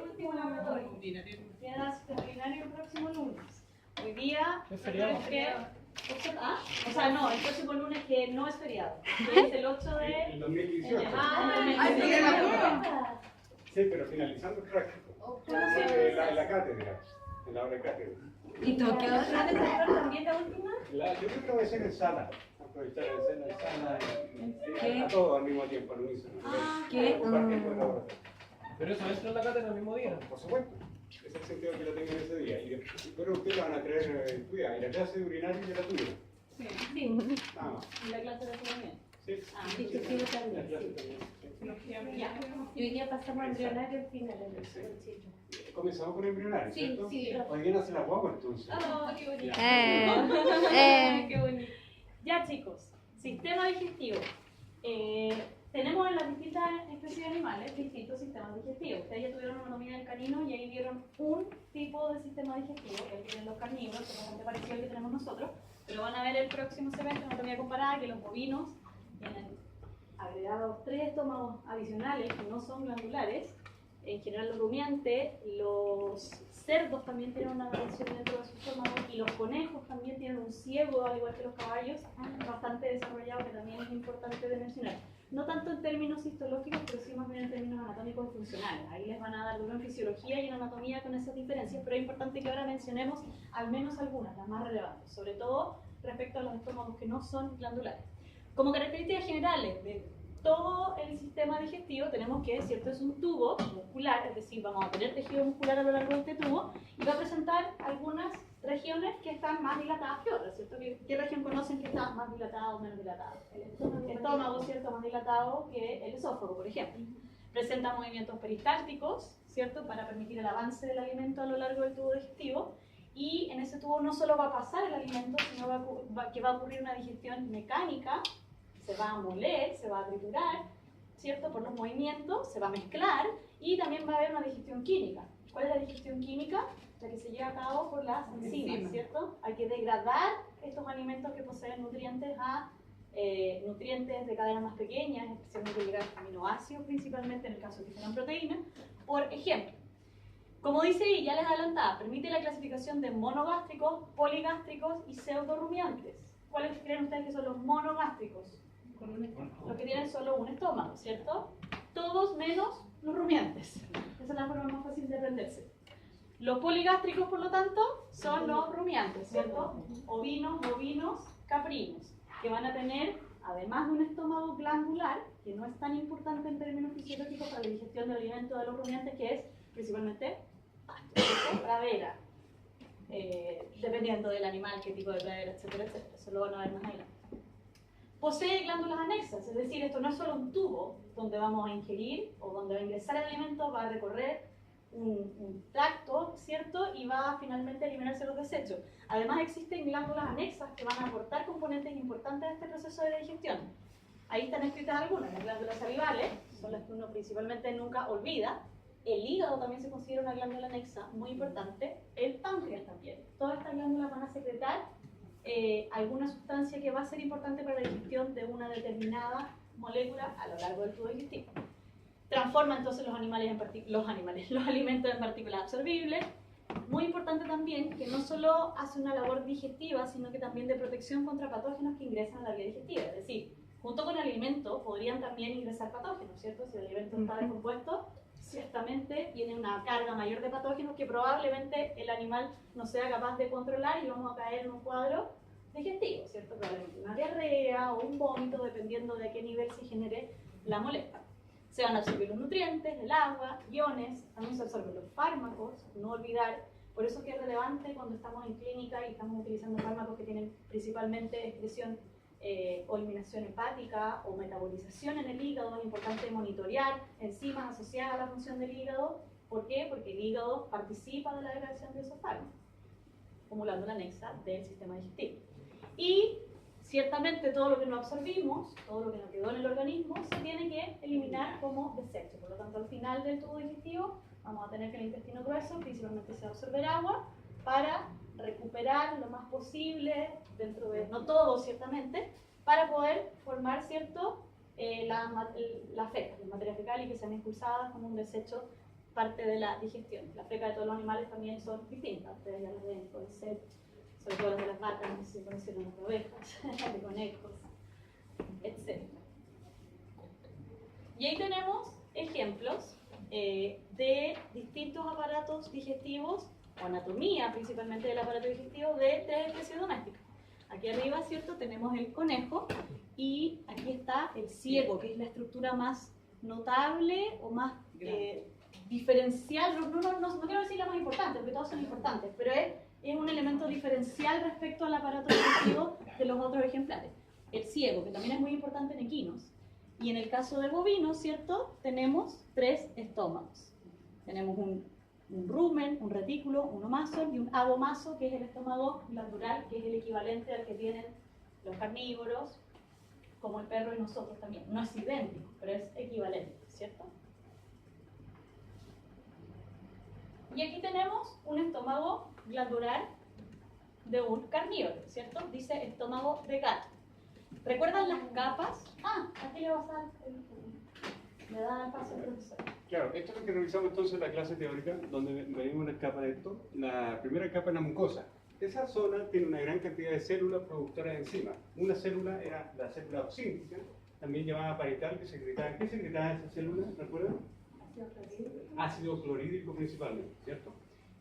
último laboratorio. Queda veterinario el próximo lunes. Hoy día ¿Es feriado? O sea, no, el próximo lunes que no es feriado. Que es el 8 de... El 2018. Sí, pero finalizando el práctico. En la cátedra. En la hora de cátedra. ¿Y tú qué hora? ¿También la última? Yo creo que va a ser en sala. Aprovechar el cena en sala ¿Qué? a todo al mismo tiempo, al unísono. ¿Qué? Compartiendo el laboratorio. Pero eso entra en la cátedra el mismo día. Por supuesto. Es el sentido que la tengan ese día. Y pero ustedes la van a traer, cuidado, y la clase de urinario y de la tuya. Sí. Nada más. ¿Y la clase de también? Sí. Sí, yo quiero también. La clase también. Ya. Y hoy día pasamos al embrionario al final. Comenzamos con embrionario, Sí, ¿cierto? sí. Hoy viene a hacer la guagua entonces. Qué bonito. Eh. Qué bonito. Ya, chicos, sistema digestivo. Tenemos en las distintas especies de animales distintos sistemas digestivos. Ustedes ya tuvieron anatomía del canino y ahí vieron un tipo de sistema digestivo, que es el que tienen los carnívoros, que es bastante parecido al que tenemos nosotros, pero van a ver el próximo semestre anatomía comparada que los bovinos tienen agregados 3 estómagos adicionales que no son glandulares. En general los rumiantes, los cerdos también tienen una variación dentro de su estómago y los conejos también tienen un ciego, al igual que los caballos, bastante desarrollado, que también es importante de mencionar. No tanto en términos histológicos, pero sí más bien en términos anatómicos y funcionales. Ahí les van a dar duro en fisiología y en anatomía con esas diferencias, pero es importante que ahora mencionemos al menos algunas, las más relevantes, sobre todo respecto a los estómagos que no son glandulares. Como características generales de todo el sistema digestivo tenemos que, ¿cierto? Es un tubo muscular, es decir, vamos a tener tejido muscular a lo largo de este tubo y va a presentar algunas regiones que están más dilatadas que otras, ¿cierto? ¿Qué región conocen que está más dilatada o menos dilatada? El estómago, ¿cierto? Más dilatado que el esófago, por ejemplo. Presenta movimientos peristálticos, ¿cierto? Para permitir el avance del alimento a lo largo del tubo digestivo. Y en ese tubo no solo va a pasar el alimento, sino que va a ocurrir una digestión mecánica, se va a moler, se va a triturar, ¿cierto? Por los movimientos, se va a mezclar y también va a haber una digestión química. ¿Cuál es la digestión química? La que se lleva a cabo por las enzimas, ¿cierto? Hay que degradar estos alimentos que poseen nutrientes a nutrientes de cadena más pequeñas, especialmente llegar a aminoácidos, principalmente en el caso de que sean proteínas. Por ejemplo, como dice y ya les adelantaba, permite la clasificación de monogástricos, poligástricos y pseudorumiantes. ¿Cuáles creen ustedes que son los monogástricos? Los que tienen solo un estómago, ¿cierto? Todos menos los rumiantes. Esa es la forma más fácil de aprenderse. Los poligástricos, por lo tanto, son los rumiantes, ¿cierto? Ovinos, bovinos, caprinos, que van a tener, además de un estómago glandular, que no es tan importante en términos fisiológicos para la digestión del alimento de los rumiantes, que es principalmente pradera, dependiendo del animal, qué tipo de pradera, etcétera, etcétera. Eso lo van a ver más adelante. Posee glándulas anexas, es decir, esto no es solo un tubo donde vamos a ingerir o donde va a ingresar el alimento, va a recorrer un tracto, ¿cierto? Y va a finalmente eliminarse los desechos. Además existen glándulas anexas que van a aportar componentes importantes a este proceso de digestión. Ahí están escritas algunas, las glándulas salivales, son las que uno principalmente nunca olvida. El hígado también se considera una glándula anexa muy importante, el páncreas también. Todas estas glándulas van a secretar alguna sustancia que va a ser importante para la digestión de una determinada molécula a lo largo del tubo digestivo. Transforma entonces los alimentos en partículas absorbibles. Muy importante también que no solo hace una labor digestiva, sino que también de protección contra patógenos que ingresan a la vía digestiva. Es decir, junto con el alimento podrían también ingresar patógenos, ¿cierto? Si el alimento está descompuesto, ciertamente tiene una carga mayor de patógenos que probablemente el animal no sea capaz de controlar y vamos a caer en un cuadro digestivo, ¿cierto? Probablemente una diarrea o un vómito, dependiendo de a qué nivel se genere la molestia. Se van a absorber los nutrientes, el agua, iones, también se absorben los fármacos, no olvidar. Por eso que es relevante cuando estamos en clínica y estamos utilizando fármacos que tienen principalmente excreción o eliminación hepática o metabolización en el hígado. Es importante monitorear enzimas asociadas a la función del hígado. ¿Por qué? Porque el hígado participa de la degradación de esos fármacos, como glándula anexa del sistema digestivo. Y ciertamente todo lo que no absorbimos, todo lo que nos quedó en el organismo, se tiene que eliminar como desecho. Por lo tanto, al final del tubo digestivo vamos a tener que el intestino grueso principalmente se va a absorber agua para recuperar lo más posible, dentro de, no todo ciertamente, para poder formar, ¿cierto?, las fecas, las materias fecales que sean expulsadas como un desecho parte de la digestión. Las fecas de todos los animales también son distintas, ustedes ya las ven, pueden ser, sobre todo las de las vacas, no sé si conocieron las de ovejas, las de conejos, etc. Y ahí tenemos ejemplos de distintos aparatos digestivos, o anatomía principalmente del aparato digestivo de 3 especies domésticas. Aquí arriba, ¿cierto?, tenemos el conejo y aquí está el ciego, que es la estructura más notable o más diferencial, no quiero decir la más importante, porque todos son importantes, pero es un elemento diferencial respecto al aparato digestivo de los otros ejemplares. El ciego, que también es muy importante en equinos. Y en el caso de bovinos, ¿cierto?, tenemos 3 estómagos. Tenemos un rumen, un retículo, un omaso y un abomaso, que es el estómago glandular, que es el equivalente al que tienen los carnívoros, como el perro y nosotros también. No es idéntico, pero es equivalente, ¿cierto? Y aquí tenemos un estómago glandular de un carnívoro, ¿cierto? Dice estómago de gato. ¿Recuerdan las capas? Aquí le vas a dar le da el paso al profesor. Claro, esto es lo que revisamos entonces en la clase teórica, donde medimos una capa de esto. La primera capa es la mucosa. Esa zona tiene una gran cantidad de células productoras de enzimas. Una célula era la célula oxíntica, también llamada parietal, que secretaba. ¿Qué secretaba esa célula? ¿Recuerdan? Ácido clorhídrico principalmente, ¿cierto?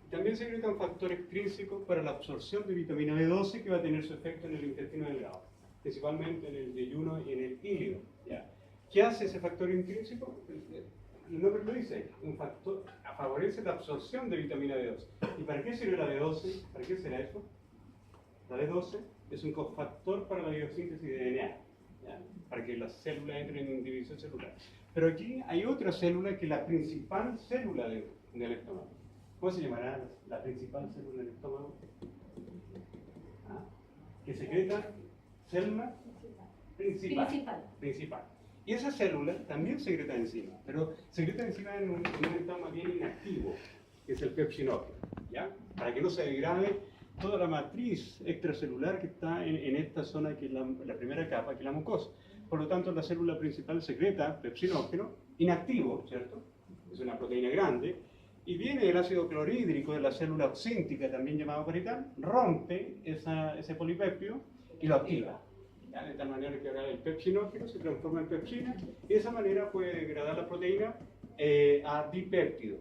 También secreta un factor extrínseco para la absorción de vitamina B12 que va a tener su efecto en el intestino delgado, principalmente en el yeyuno y en el hílido. ¿Ya? ¿Qué hace ese factor intrínseco? El nombre lo dice, un factor favorece la absorción de vitamina B12. ¿Y para qué sirve la B12? ¿Para qué será eso? La B12 es un cofactor para la biosíntesis de DNA, ¿ya? Para que las células entren en división celular. Pero aquí hay otra célula que es la principal célula del estómago. ¿Cómo se llamará la principal célula del estómago? Que secreta célula principal. Y esa célula también secreta enzimas, pero secreta enzimas en un estado más bien inactivo, que es el pepsinógeno, ¿ya? Para que no se degrade toda la matriz extracelular que está en esta zona, que es la primera capa, que es la mucosa. Por lo tanto, la célula principal secreta pepsinógeno inactivo, ¿cierto? Es una proteína grande, y viene el ácido clorhídrico de la célula oxíntica, también llamado parietal, rompe ese polipeptido y lo activa. ¿Ya? De tal manera que ahora el pepsinógeno se transforma en pepsina y de esa manera puede degradar la proteína a dipéptido,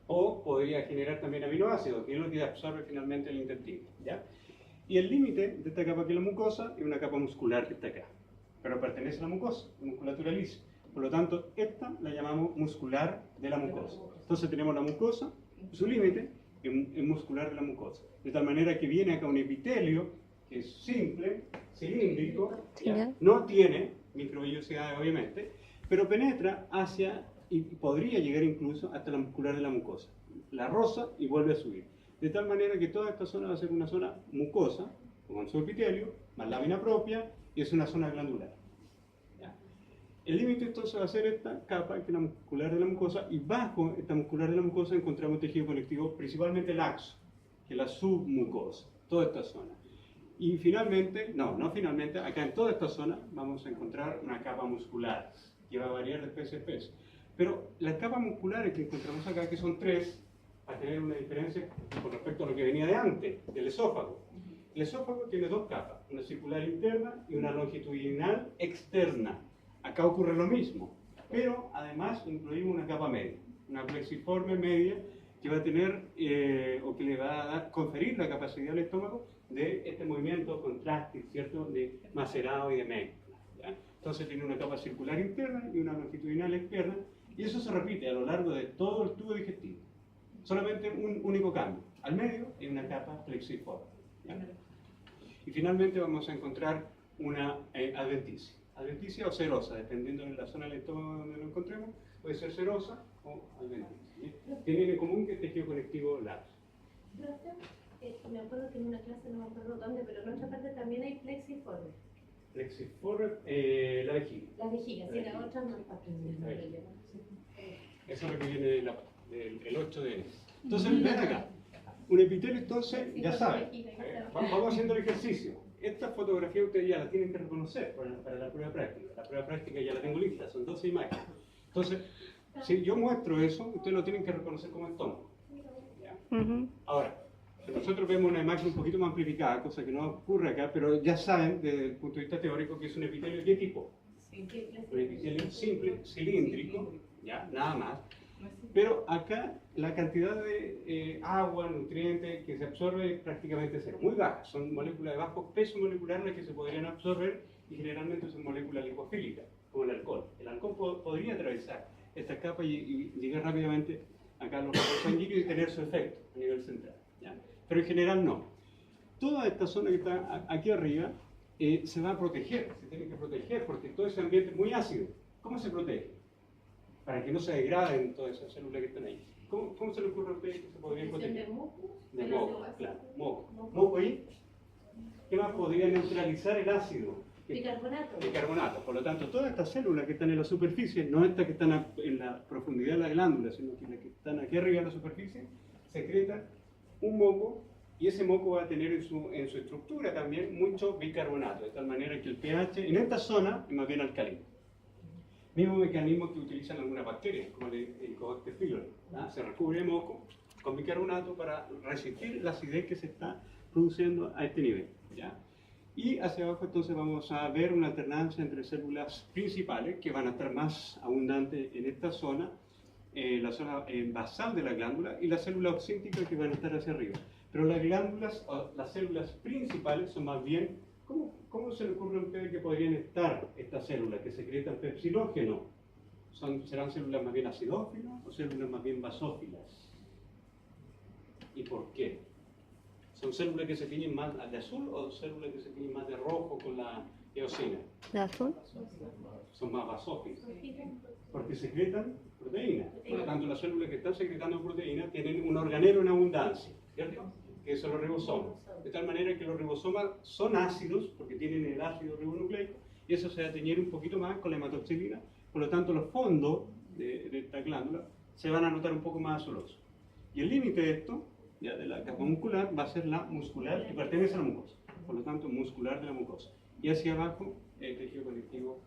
o podría generar también aminoácidos, que es lo que absorbe finalmente el intestino, ¿ya? Y el límite de esta capa que es la mucosa es una capa muscular que está acá, pero pertenece a la mucosa, la musculatura lisa. Por lo tanto, esta la llamamos muscular de la mucosa. Entonces tenemos la mucosa, su límite es muscular de la mucosa, de tal manera que viene acá un epitelio que es simple, cilíndrico, ¿ya? No tiene microvellosidades obviamente, pero penetra hacia, y podría llegar incluso hasta la muscular de la mucosa. La roza y vuelve a subir. De tal manera que toda esta zona va a ser una zona mucosa, con su epitelio, más lámina propia, y es una zona glandular. ¿Ya? El límite entonces va a ser esta capa, que es la muscular de la mucosa, y bajo esta muscular de la mucosa encontramos tejido conectivo principalmente laxo, que es la submucosa, toda esta zona. Y finalmente, no finalmente, acá en toda esta zona vamos a encontrar una capa muscular, que va a variar de especie a especie. Pero las capas musculares que encontramos acá, que son 3, va a tener una diferencia con respecto a lo que venía de antes, del esófago. El esófago tiene 2 capas, una circular interna y una longitudinal externa. Acá ocurre lo mismo, pero además incluimos una capa media, una plexiforme media, que va a tener, o que le va a conferir la capacidad al estómago de este movimiento contraste, ¿cierto?, de macerado y de mezcla, ¿ya? Entonces tiene una capa circular interna y una longitudinal externa, y eso se repite a lo largo de todo el tubo digestivo. Solamente un único cambio. Al medio hay una capa plexiforme, ¿ya? Y finalmente vamos a encontrar una adventicia. Adventicia o serosa, dependiendo de la zona del estómago donde lo encontremos, puede ser serosa o adventicia. Tienen en común que es tejido conectivo laxo. Me acuerdo que en una clase, no me acuerdo dónde, pero en otra parte también hay plexiforme. Plexiforme, la vejiga. La vejiga, sí, la otra no está presente. Eso es lo que viene del 8 de enero. Entonces, ven acá. Un epitelio, entonces, ya saben. Vamos haciendo el ejercicio. Esta fotografía ustedes ya la tienen que reconocer para la prueba práctica. La prueba práctica ya la tengo lista, son 12 imágenes. Entonces, Si yo muestro eso, ustedes lo tienen que reconocer como estómago. ¿Ya? Ahora, nosotros vemos una imagen un poquito más amplificada, cosa que no ocurre acá, pero ya saben desde el punto de vista teórico que es un epitelio de qué tipo. Un epitelio simple, cilíndrico, ¿ya? Nada más. Pero acá la cantidad de agua, nutrientes que se absorbe es prácticamente cero, muy baja. Son moléculas de bajo peso molecular las que se podrían absorber y generalmente son moléculas lipofílicas, como el alcohol. El alcohol podría atravesar esta capa y llegar rápidamente acá a los vasos sanguíneos y tener su efecto a nivel central, ¿ya? Pero en general no. Toda esta zona que está aquí arriba se va a proteger, se tiene que proteger porque todo ese ambiente es muy ácido. ¿Cómo se protege? Para que no se degraden todas esas células que están ahí. ¿Cómo se le ocurre a ustedes que se podrían proteger? De moco. De moco, claro, moco. Moco ahí. ¿Qué más podría neutralizar el ácido? Bicarbonato. Bicarbonato. Por lo tanto, todas estas células que están en la superficie, no estas que están en la profundidad de la glándula, sino que las que están aquí arriba en la superficie, secretan un moco y ese moco va a tener en su estructura también mucho bicarbonato, de tal manera que el pH en esta zona es más bien alcalino. Mismo mecanismo que utilizan algunas bacterias, como el Helicobacter pylori. Se recubre el moco con bicarbonato para resistir la acidez que se está produciendo a este nivel, ¿ya? Y hacia abajo entonces vamos a ver una alternancia entre células principales que van a estar más abundantes en esta zona, la zona basal de la glándula, y las células oxínticas que van a estar hacia arriba. Pero las glándulas, o las células principales son más bien, ¿cómo se le ocurre a ustedes que podrían estar estas células que secretan pepsilógeno? ¿Serán células más bien acidófilas o células más bien basófilas? ¿Y por qué? ¿Son células que se tiñen más de azul o células que se tiñen más de rojo con la eosina? ¿De azul? Son más basófilas, porque secretan proteína. Por lo tanto, las células que están secretando proteína tienen un organelo en abundancia, ¿cierto? Que son los ribosomas. De tal manera que los ribosomas son ácidos, porque tienen el ácido ribonucleico, y eso se va a teñir un poquito más con la hematoxilina. Por lo tanto, los fondos de esta glándula se van a notar un poco más azulosos. Y el límite de esto, ya de la capa muscular, va a ser la muscular que pertenece a la mucosa. Por lo tanto, muscular de la mucosa. Y hacia abajo, el tejido conectivo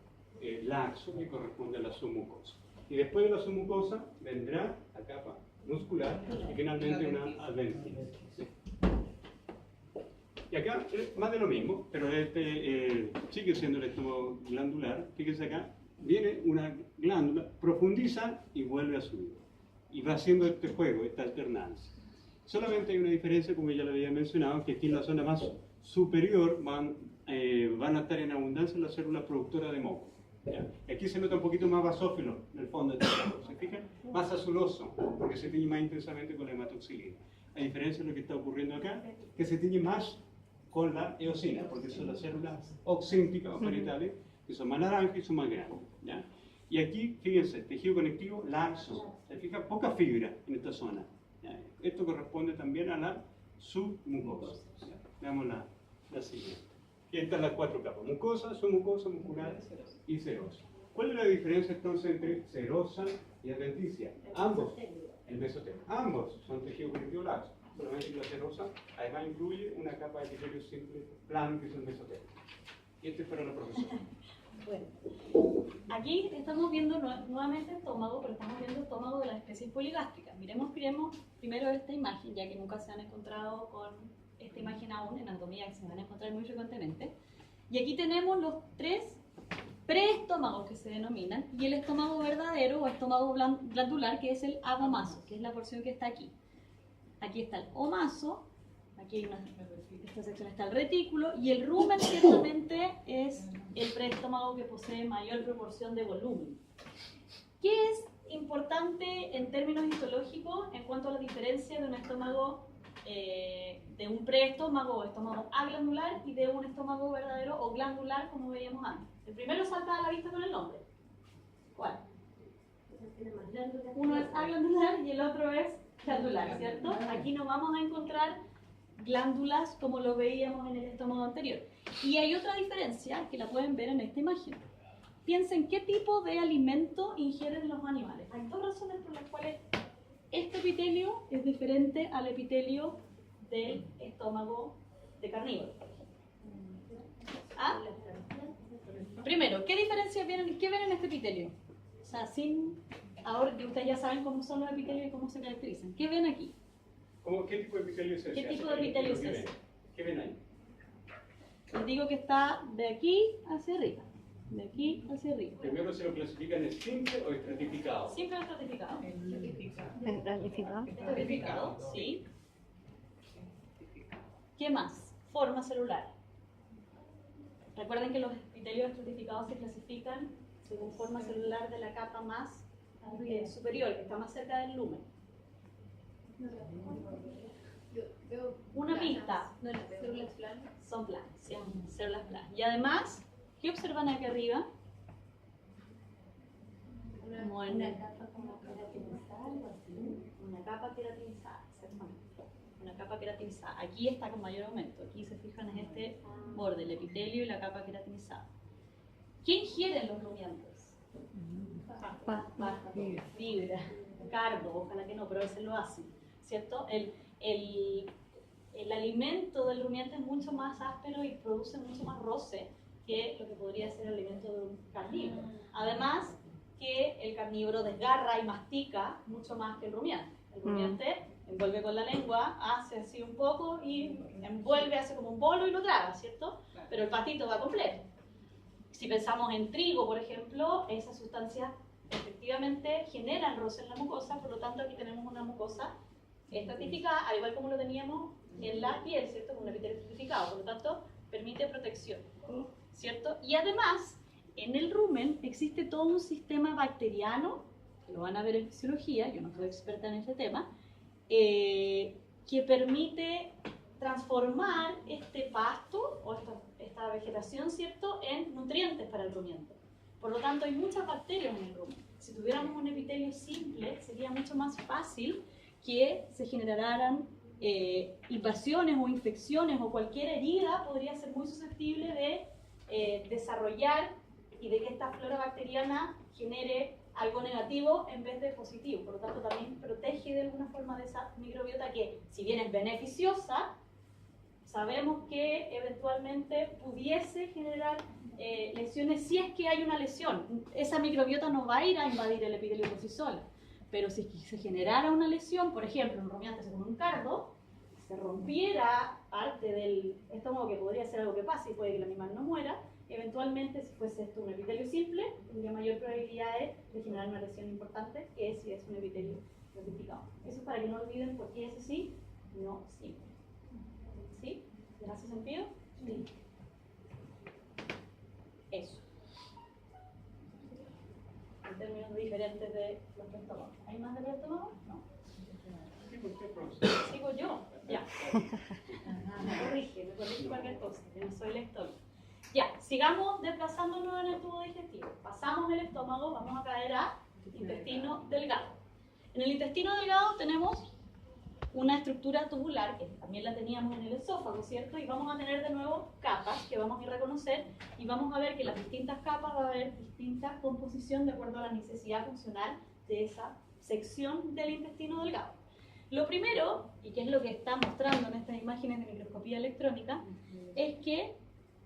laxo, que corresponde a la submucosa. Y después de la submucosa vendrá la capa muscular y finalmente una adventicia. ¿Sí? Y acá más de lo mismo, pero sigue siendo el estómago glandular. Fíjense acá, viene una glándula, profundiza y vuelve a subir. Y va haciendo este juego, esta alternancia. Solamente hay una diferencia, como ya lo había mencionado, que aquí en la zona más superior van a estar en abundancia las células productoras de moco. ¿Ya? Aquí se nota un poquito más basófilo en el fondo de este cuadro, ¿se fijan? Más azuloso, porque se tiñe más intensamente con la hematoxilina. A diferencia de lo que está ocurriendo acá, que se tiñe más con la eosina, porque son las células oxínticas o parietales, que son más naranjas y son más grandes. ¿Ya? Y aquí, fíjense, tejido conectivo laxo. Se fija, poca fibra en esta zona. ¿Ya? Esto corresponde también a la submucosa. ¿Ya? Veamos la siguiente. Y estas las cuatro capas: mucosa, submucosa, muscular y serosa. ¿Cuál es la diferencia entonces entre serosa y adventicia? Ambos, el mesotelio, ambos son tejido conectivo laxo. Solamente que la serosa además incluye una capa de epitelio simple plano que es el mesotelio. Y este es para la profesora. Bueno, aquí estamos viendo nuevamente estómago, pero estamos viendo estómago de las especies poligástricas. Miremos primero esta imagen, ya que nunca se han encontrado con esta imagen aún en anatomía, que se van a encontrar muy frecuentemente. Y aquí tenemos los tres preestómagos que se denominan, y el estómago verdadero o estómago glandular, que es el abomaso, que es la porción que está aquí. Aquí está el omaso, aquí hay esta sección está el retículo, y el rumen ciertamente es el preestómago que posee mayor proporción de volumen. ¿Qué es importante en términos histológicos en cuanto a la diferencia de un estómago, de un preestómago o estómago aglandular y de un estómago verdadero o glandular, como veíamos antes? El primero salta a la vista con el nombre. ¿Cuál? Uno es aglandular y el otro es glandular, ¿cierto? Aquí no vamos a encontrar glándulas como lo veíamos en el estómago anterior. Y hay otra diferencia que la pueden ver en esta imagen. Piensen qué tipo de alimento ingieren los animales. Hay dos razones por las cuales este epitelio es diferente al epitelio del estómago de carnívoro. ¿Ah? Primero, ¿qué diferencias ven en este epitelio? O sea, sin ahora que ustedes ya saben cómo son los epitelios y cómo se caracterizan. ¿Qué ven aquí? ¿Qué tipo de epitelio es ese? ¿Qué tipo de epitelio es ese? ¿Qué ven ahí? Les digo que está de aquí hacia arriba. De aquí hacia arriba. Primero se lo clasifican en simple o estratificado. Simple o estratificado. Estratificado. Estratificado, sí. ¿Qué más? Forma celular. Recuerden que los epitelios estratificados se clasifican según forma celular de la capa más superior, que está más cerca del lumen. Una pista. No, las células planas. Son planas, sí, células planas. Y además, ¿qué observan aquí arriba? Una capa como queratinizada, algo así. Una capa queratinizada, exactamente. Una capa queratinizada. Aquí está con mayor aumento. Aquí se fijan en este borde, el epitelio y la capa queratinizada. ¿Qué ingieren los rumiantes? Fibra, carbo, ojalá que no, pero a veces lo hacen, ¿cierto? El alimento del rumiante es mucho más áspero y produce mucho más roce que lo que podría ser el alimento de un carnívoro. Además que el carnívoro desgarra y mastica mucho más que el rumiante. El rumiante envuelve con la lengua, hace así un poco y envuelve, hace como un bolo y lo traga, ¿cierto? Pero el pastito va completo. Si pensamos en trigo, por ejemplo, esas sustancias efectivamente generan roce en la mucosa, por lo tanto aquí tenemos una mucosa estratificada, al igual como lo teníamos en la piel, ¿cierto? Con un epitelio estratificado, por lo tanto permite protección, ¿cierto? Y además, en el rumen existe todo un sistema bacteriano, que lo van a ver en fisiología, yo no soy experta en ese tema, que permite transformar este pasto o esta vegetación, ¿cierto?, en nutrientes para el rumiante. Por lo tanto, hay muchas bacterias en el rumen. Si tuviéramos un epitelio simple, sería mucho más fácil que se generaran invasiones o infecciones, o cualquier herida podría ser muy susceptible de desarrollar y de que esta flora bacteriana genere algo negativo en vez de positivo. Por lo tanto, también protege de alguna forma de esa microbiota que, si bien es beneficiosa, sabemos que eventualmente pudiese generar lesiones si es que hay una lesión. Esa microbiota no va a ir a invadir el epitelio por sí sola, pero si es que se generara una lesión, por ejemplo, un rumiante con un cardo, se rompiera parte del estómago, que podría ser algo que pase y puede que el animal no muera, eventualmente, si fuese esto un epitelio simple, tendría mayor probabilidad de generar una lesión importante que si es un epitelio estratificado. Eso es para que no olviden por qué ese sí, no simple. ¿Sí? ¿Les hace sentido? Sí. Eso. En términos diferentes de los estómagos. ¿Hay más de los estómagos? No. Sigo yo. Ya. Me corrige cualquier cosa. Yo no soy lector. Ya, sigamos desplazándonos en el tubo digestivo. Pasamos el estómago, vamos a caer a intestino delgado. En el intestino delgado tenemos una estructura tubular, que también la teníamos en el esófago, ¿cierto? Y vamos a tener de nuevo capas que vamos a ir a reconocer y vamos a ver que en las distintas capas va a haber distinta composición de acuerdo a la necesidad funcional de esa sección del intestino delgado. Lo primero, y que es lo que está mostrando en estas imágenes de microscopía electrónica, es que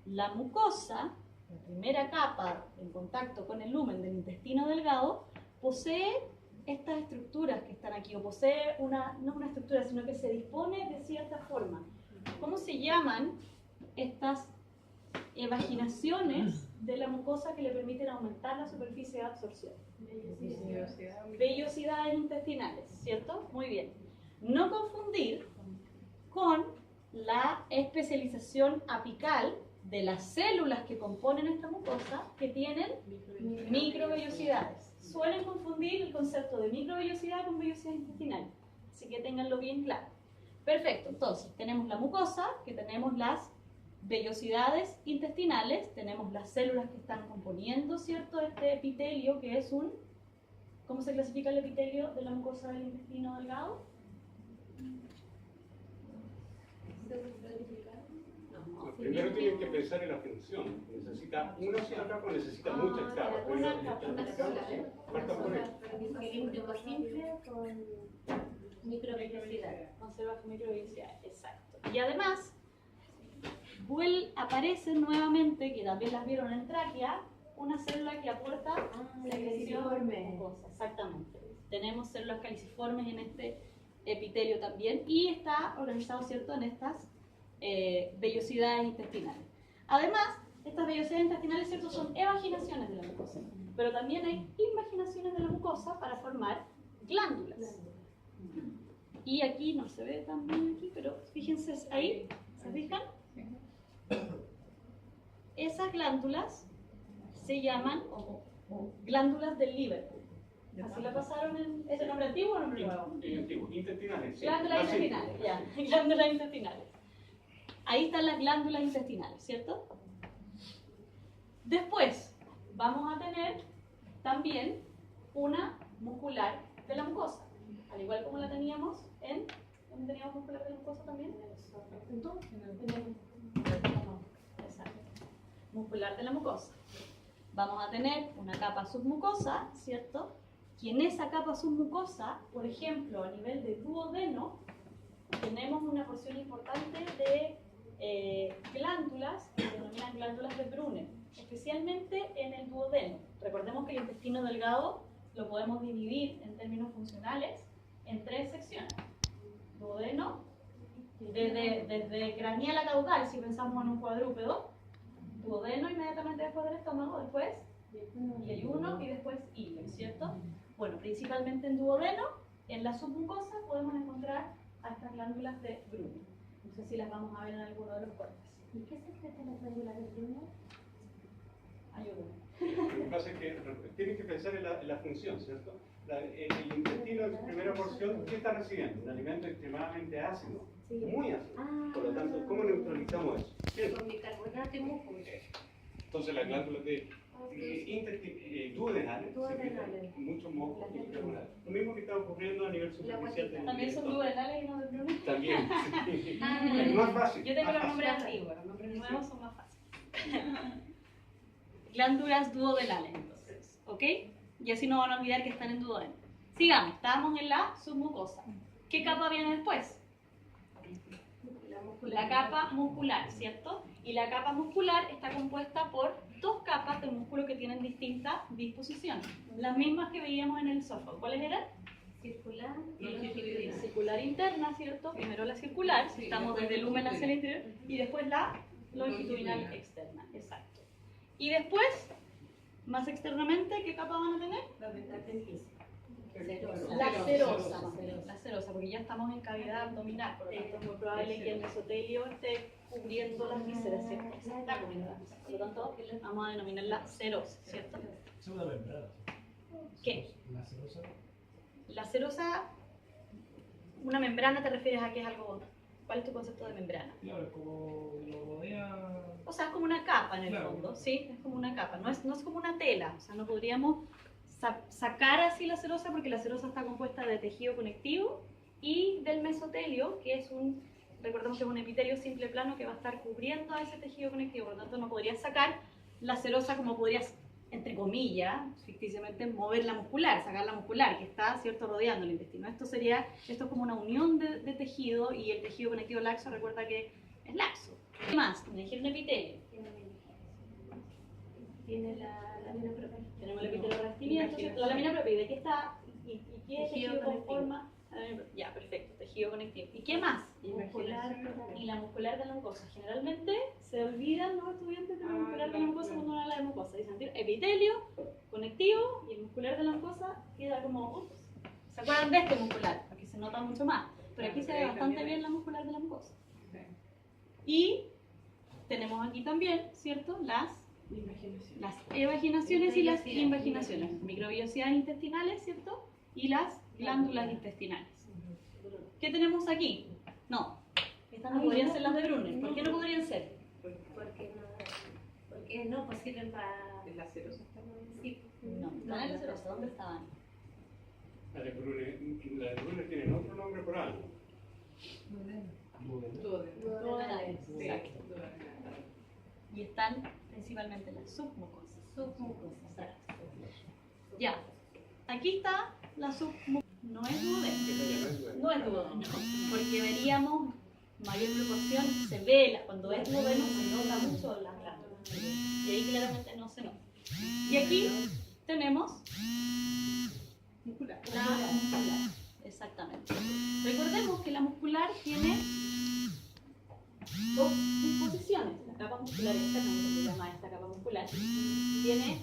la mucosa, la primera capa en contacto con el lumen del intestino delgado, posee estas estructuras que están aquí, o posee no una estructura, sino que se dispone de cierta forma. ¿Cómo se llaman estas evaginaciones de la mucosa que le permiten aumentar la superficie de absorción? Vellosidades intestinales, ¿cierto? Muy bien. No confundir con la especialización apical de las células que componen esta mucosa, que tienen microvellosidades. Suelen confundir el concepto de microvellosidad con vellosidad intestinal, así que ténganlo bien claro. Perfecto, entonces tenemos la mucosa, que tenemos las vellosidades intestinales, tenemos las células que están componiendo, ¿cierto?, este epitelio, que es un... ¿Cómo se clasifica el epitelio de la mucosa del intestino delgado? Primero tienen que pensar en la función. Necesita una sola capa o necesita muchas capas. Una capa, una sola. Partan por ahí. Cilíndrico simple con microvellosidad. Conserva su microvellosidad, exacto. Y además, aparecen nuevamente, que también las vieron en tráquea, una célula que aporta secreción caliciforme. mucosa. Exactamente. Tenemos células caliciformes en este epitelio también y está organizado, ¿cierto?, en estas vellosidades intestinales. Además, estas vellosidades intestinales, ¿cierto?, son evaginaciones de la mucosa, pero también hay invaginaciones de la mucosa para formar glándulas. Y aquí no se ve tan bien aquí, pero fíjense ahí, ¿se fijan? Esas glándulas se llaman glándulas del Liverpool. ¿Así la pasaron en ese nombre antiguo o nombre nuevo? Intestinales. Sí. Glándulas Así. intestinales, ya. Glándulas intestinales. Ahí están las glándulas intestinales, ¿cierto? Después vamos a tener también una muscular de la mucosa, al igual como la teníamos en... ¿Dónde teníamos muscular de la mucosa también? Exacto. Muscular de la mucosa. Vamos a tener una capa submucosa, ¿cierto? Y en esa capa submucosa, por ejemplo, a nivel de duodeno, tenemos una porción importante de glándulas que se denominan glándulas de Brunner, especialmente en el duodeno. Recordemos que el intestino delgado lo podemos dividir en términos funcionales en 3 secciones. Duodeno, desde craneal a caudal, si pensamos en un cuadrúpedo, duodeno inmediatamente después del estómago, después yeyuno y después ilex, ¿cierto? Bueno, principalmente en duodeno, en la submucosa podemos encontrar a estas glándulas de Brunner. No sé si las vamos a ver en alguno de los cortes. ¿Y qué secretan las glándulas de Brunner? Ayúdenme. Lo que pasa es que tienen que pensar en la función, ¿cierto? El intestino en su primera porción, ¿qué está recibiendo? Un alimento extremadamente ácido, muy ácido. Por lo tanto, ¿cómo neutralizamos eso? ¿Cierto? Con bicarbonato y músculo. Entonces las glándulas de duodenales Duodenales. secretan mucho moco y bicarbonato. Lo mismo que está ocurriendo a nivel superficial del También son duodenales y no de Brunner. También, sí. Ah. Es más fácil. Yo tengo más los nombres fácil. antiguos, los nombres nuevos son más fáciles. Glándulas duodenales, entonces, ¿ok? Y así no van a olvidar que están en duodeno. Sigamos, estábamos en la submucosa. ¿Qué capa viene después? La capa muscular, ¿cierto? Y la capa muscular está compuesta por 2 capas de músculo que tienen distintas disposiciones. Las mismas que veíamos en el esófago. ¿Cuáles eran? Circular La circular interna, ¿cierto? Primero la circular, estamos desde el lumen hacia el interior, y después la longitudinal externa, exacto. Y después, más externamente, ¿qué capa van a tener? La serosa, porque ya estamos en cavidad abdominal, por lo tanto es muy probable que el mesotelio esté cubriendo las vísceras, ¿cierto? Se está cubriendo las vísceras, por lo tanto vamos a denominarla serosa, ¿cierto? Es una membrana. ¿Qué? La cerosa. La serosa, una membrana, ¿te refieres a qué es algo? ¿Cuál es tu concepto de membrana? Claro, es como lo rodea. O sea, es como una capa en el Claro. fondo, ¿sí? Es como una capa, no es como una tela, o sea, no podríamos sacar así la serosa porque la serosa está compuesta de tejido conectivo y del mesotelio, que es recordemos que es un epitelio simple plano que va a estar cubriendo a ese tejido conectivo, por lo tanto no podrías sacar la serosa como podrías, entre comillas, ficticiamente, mover la muscular, sacar la muscular, que está, ¿cierto?, rodeando el intestino. Esto es como una unión de tejido y el tejido conectivo laxo, recuerda que es laxo. ¿Qué más? Me dijeron epitelio. Tiene la lámina propia. Tenemos el epitelio rastrilento, ¿cierto? La lámina propia. ¿Y de qué está? ¿Y qué Tejido tejido conectivo. conforma? Ya, perfecto, tejido conectivo. ¿Y qué más? Muscular. Y la muscular de la mucosa. Generalmente se olvidan los estudiantes de la muscular de la mucosa cuando uno habla de mucosa. Dicen epitelio, conectivo y el muscular de la mucosa queda como, ups, ¿se acuerdan de este muscular? Porque se nota mucho más. Pero aquí se ve bastante bien la muscular de la mucosa. Y tenemos aquí también, ¿cierto? Las evaginaciones y las invaginaciones. Microvellosidades intestinales, ¿cierto? Y las glándulas intestinales. ¿Qué tenemos aquí? No, estas no podrían ser las de Brunner. ¿Por qué no podrían ser? Porque no, pues sirven para... ¿Es la cerosa? Sí. No, están en la serosa. ¿Dónde estaban? La de Brunner tiene otro nombre por algo. Duodenales. Exacto. Y están principalmente en las submucosas. Exacto. Ya, aquí está la submucosa. No es duodeno. No es duodeno, porque veríamos mayor proporción, se ve, cuando es duodeno se nota mucho las glándulas. Y ahí claramente no se nota. Y aquí tenemos Muscular. la muscular. Exactamente. Recordemos que la muscular tiene dos disposiciones. La capa muscular externa, que se llama esta capa muscular, tiene